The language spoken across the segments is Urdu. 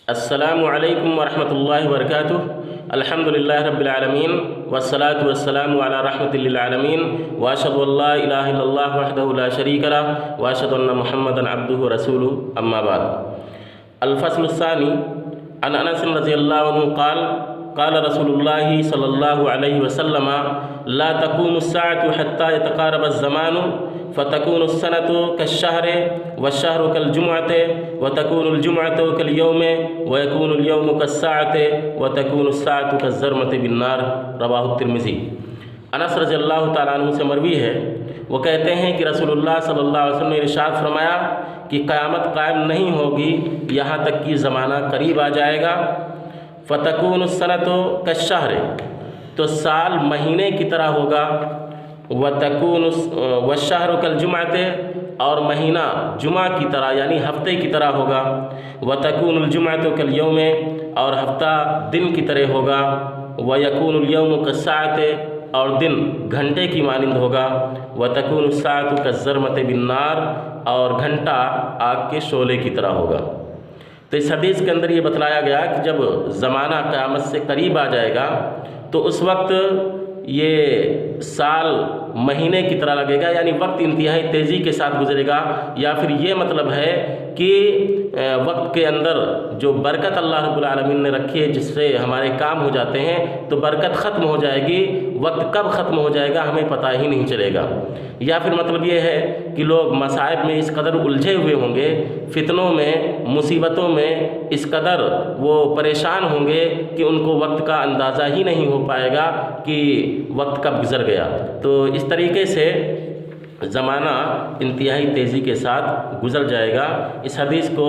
السلام علیکم ورحمۃ اللہ وبرکاتہ۔ الحمدللہ رب العالمین والصلاة والسلام علی رحمۃ للعالمین واشهد ان لا الہ الا اللہ وحدہ لا شریک لہ واشهد ان محمدا عبدہ ورسولہ اما بعد۔ الفصل الثانی عن انس رضی اللہ عنہ قال قال رسول اللہ صلی اللہ علیہ وسلم لا تقوم الساعة حتى يتقارب الزمان فتكون السنة كالشهر والشهر كالجمعة وتكون الجمعة كاليوم ويكون اليوم كالساعة وتكون الساعة كالزرمة بالنار۔ رواہ الترمذی۔ انس رضی اللہ تعالیٰ عنہ سے مروی ہے، وہ کہتے ہیں کہ رسول اللہ صلی اللہ علیہ وسلم نے ارشاد فرمایا کہ قیامت قائم نہیں ہوگی یہاں تک کہ زمانہ قریب آ جائے گا۔ فتكون السنة كالشهر، تو سال مہینے کی طرح ہوگا، وتكون والشهر كالجمعة، اور مہینہ جمعہ کی طرح یعنی ہفتے کی طرح ہوگا، وتكون الجمعة كاليوم، اور ہفتہ دن کی طرح ہوگا، ويكون اليوم كالساعة، اور دن گھنٹے کی مانند ہوگا، وتكون الساعة كالزرمة بالنار، اور گھنٹہ آگ کے شعلے کی طرح ہوگا۔ تو اس حدیث کے اندر یہ بتلایا گیا کہ جب زمانہ قیامت سے قریب آ جائے گا تو اس وقت یہ سال مہینے کی طرح لگے گا، یعنی وقت انتہائی تیزی کے ساتھ گزرے گا، یا پھر یہ مطلب ہے کہ وقت کے اندر جو برکت اللہ رب العالمین نے رکھی ہے جس سے ہمارے کام ہو جاتے ہیں تو برکت ختم ہو جائے گی، وقت کب ختم ہو جائے گا ہمیں پتہ ہی نہیں چلے گا۔ یا پھر مطلب یہ ہے کہ لوگ مصائب میں اس قدر الجھے ہوئے ہوں گے، فتنوں میں مصیبتوں میں اس قدر وہ پریشان ہوں گے کہ ان کو وقت کا اندازہ ہی نہیں ہو پائے گا کہ وقت کب گزر گیا۔ تو اس طریقے سے زمانہ انتہائی تیزی کے ساتھ گزر جائے گا۔ اس حدیث کو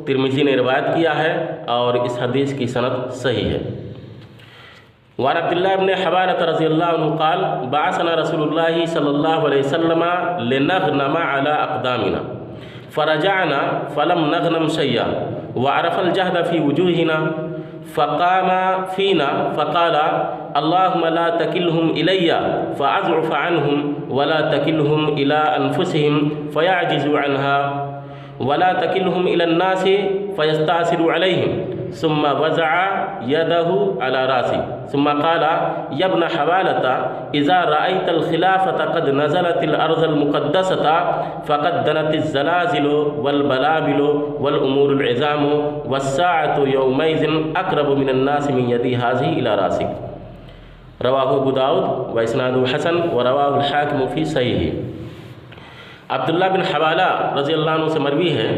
ترمذی نے روایت کیا ہے اور اس حدیث کی سند صحیح ہے۔ وعن عبداللہ بن حوالۃ رضی اللہ عنہ قال بعثنا رسول اللہ صلی اللہ علیہ وسلم لنغنم على اقدامنا فرجعنا فلم نغنم شيئا وعرف الجهد في وجوهنا فقام فينا فقال اللهم لا تكلهم إلي فأضعف عنهم ولا تكلهم إلى أنفسهم فيعجزوا عنها ولا تكلهم إلى الناس فيستأثروا عليهم، ثم وضع يده على رأسي ثم قال يا ابن حوالة إذا رأيت الخلافة قد نزلت الأرض المقدسة فقد دنت الزلازل والبلابل والأمور العظام والساعة يومئذ أقرب من الناس من يدي هذه إلى رأسك۔ رواہ ابو داؤد واسنادہ حسن ورواه الحاکم فی صحیح۔ عبداللہ بن حوالہ رضی اللہ عنہ سے مروی ہے،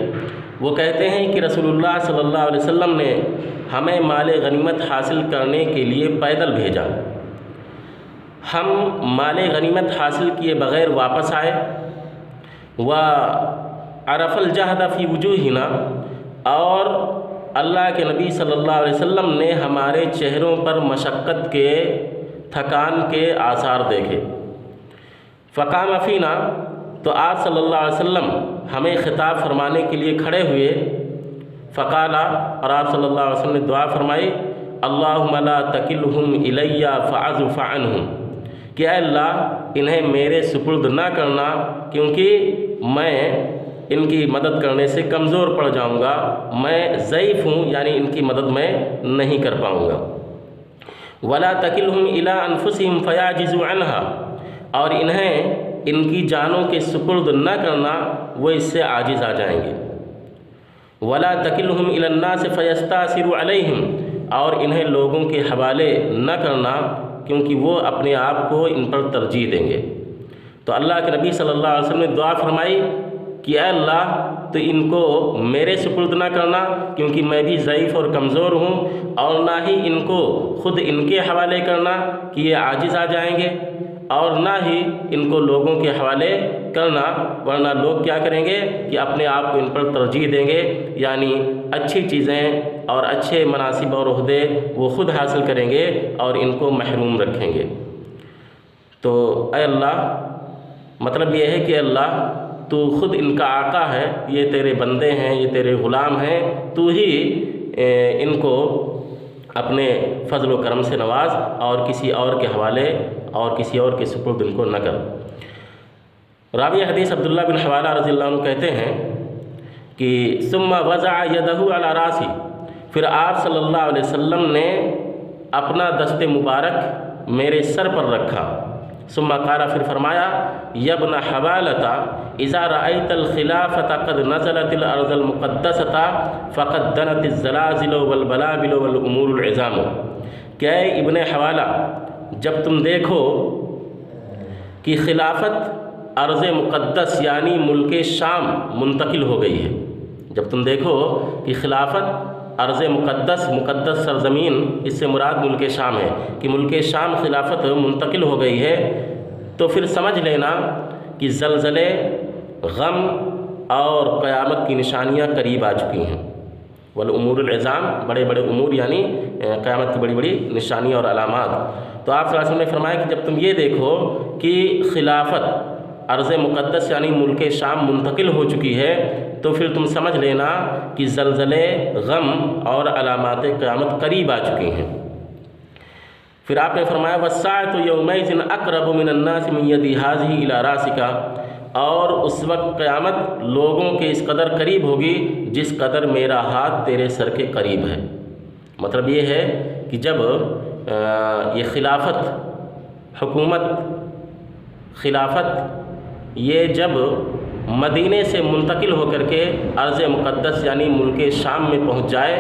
وہ کہتے ہیں کہ رسول اللہ صلی اللہ علیہ وسلم نے ہمیں مال غنیمت حاصل کرنے کے لیے پیدل بھیجا۔ ہم مال غنیمت حاصل کیے بغیر واپس آئے، وعرف الجہد فی وجوہنا، اور اللہ کے نبی صلی اللہ علیہ وسلم نے ہمارے چہروں پر مشقت کے تھکان کے آثار دیکھے۔ فقام فینا، تو آپ صلی اللہ علیہ وسلم ہمیں خطاب فرمانے کے لیے کھڑے ہوئے۔ فقالا، اور آپ صلی اللہ علیہ وسلم نے دعا فرمائی اللہم لا تکلہم الی فاعف عنہم، کہ اے اللہ انہیں میرے سپرد نہ کرنا کیونکہ میں ان کی مدد کرنے سے کمزور پڑ جاؤں گا، میں ضعیف ہوں، یعنی ان کی مدد میں نہیں کر پاؤں گا۔ ولا تکلہم الی انفسہم فیعجزوا عنہا، اور انہیں ان کی جانوں کے سپرد نہ کرنا، وہ اس سے عاجز آ جائیں گے۔ ولا تکلہم الی الناس فیستأثروا علیہم، اور انہیں لوگوں کے حوالے نہ کرنا کیونکہ وہ اپنے آپ کو ان پر ترجیح دیں گے۔ تو اللہ کے نبی صلی اللہ علیہ وسلم نے دعا فرمائی کہ اے اللہ تو ان کو میرے سپرد نہ کرنا کیونکہ میں بھی ضعیف اور کمزور ہوں، اور نہ ہی ان کو خود ان کے حوالے کرنا کہ یہ عاجز آ جائیں گے، اور نہ ہی ان کو لوگوں کے حوالے کرنا، ورنہ لوگ کیا کریں گے کہ اپنے آپ کو ان پر ترجیح دیں گے، یعنی اچھی چیزیں اور اچھے مناصب اور عہدے وہ خود حاصل کریں گے اور ان کو محروم رکھیں گے۔ تو اے اللہ، مطلب یہ ہے کہ اللہ تو خود ان کا آقا ہے، یہ تیرے بندے ہیں، یہ تیرے غلام ہیں، تو ہی ان کو اپنے فضل و کرم سے نواز، اور کسی اور کے حوالے اور کسی اور کے سپرد ان کو نہ کر۔ راوی حدیث عبداللہ بن حوالہ رضی اللہ عنہ کہتے ہیں کہ ثم وضع یدہ علی راسی، پھر آپ صلی اللہ علیہ وسلم نے اپنا دست مبارک میرے سر پر رکھا، ثم قال، پھر فرمایا، یا ابن حوالۃ اذا رأیت الخلافۃ قد نزلت الارض المقدسۃ فقد دنت الزلازل والبلابل والامور العظام، کہ اے ابن حوالہ، جب تم دیکھو کہ خلافت ارض مقدس یعنی ملک شام منتقل ہو گئی ہے، جب تم دیکھو کہ خلافت ارض مقدس سرزمین، اس سے مراد ملک شام ہے کہ ملک شام خلافت منتقل ہو گئی ہے، تو پھر سمجھ لینا کہ زلزلے، غم اور قیامت کی نشانیاں قریب آ چکی ہیں۔ والامور العظام، بڑے بڑے امور یعنی قیامت کی بڑی بڑی نشانیاں اور علامات۔ تو آپ صلی اللہ علیہ وسلم نے فرمایا کہ جب تم یہ دیکھو کہ خلافت ارض مقدس یعنی ملک شام منتقل ہو چکی ہے، تو پھر تم سمجھ لینا کہ زلزلے، غم اور علامات قیامت قریب آ چکی ہیں۔ پھر آپ نے فرمایا، وَالسَّاعَةُ يَوْمَئِذٍ أَقْرَبُ مِنَ النَّاسِ مِنْ يَدِ هَٰذِهِ إِلَىٰ رَأْسِكَ، اور اس وقت قیامت لوگوں کے اس قدر قریب ہوگی جس قدر میرا ہاتھ تیرے سر کے قریب ہے۔ مطلب یہ ہے کہ جب یہ خلافت، حکومت، خلافت یہ جب مدینے سے منتقل ہو کر کے ارض مقدس یعنی ملک شام میں پہنچ جائے،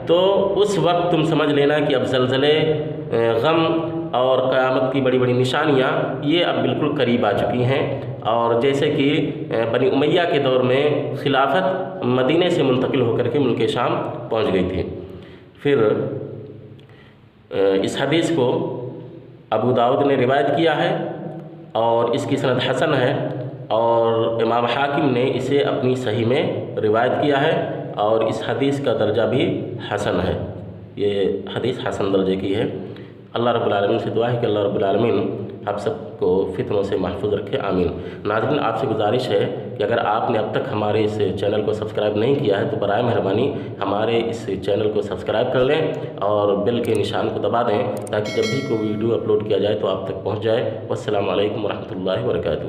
تو اس وقت تم سمجھ لینا کہ اب زلزلے، غم اور قیامت کی بڑی بڑی نشانیاں یہ اب بالکل قریب آ چکی ہیں۔ اور جیسے کہ بنی امیہ کے دور میں خلافت مدینے سے منتقل ہو کر کے ملک شام پہنچ گئی تھی۔ پھر اس حدیث کو ابو داؤد نے روایت کیا ہے اور اس کی سند حسن ہے، اور امام حاکم نے اسے اپنی صحیح میں روایت کیا ہے، اور اس حدیث کا درجہ بھی حسن ہے، یہ حدیث حسن درجے کی ہے۔ اللہ رب العالمین سے دعا ہے کہ اللہ رب العالمین آپ سب کو فتنوں سے محفوظ رکھے، آمین۔ ناظرین، آپ سے گزارش ہے کہ اگر آپ نے اب تک ہمارے اس چینل کو سبسکرائب نہیں کیا ہے تو برائے مہربانی ہمارے اس چینل کو سبسکرائب کر لیں اور بیل کے نشان کو دبا دیں، تاکہ جب بھی کوئی ویڈیو اپلوڈ کیا جائے تو آپ تک پہنچ جائے۔ والسلام علیکم ورحمۃ اللہ وبرکاتہ۔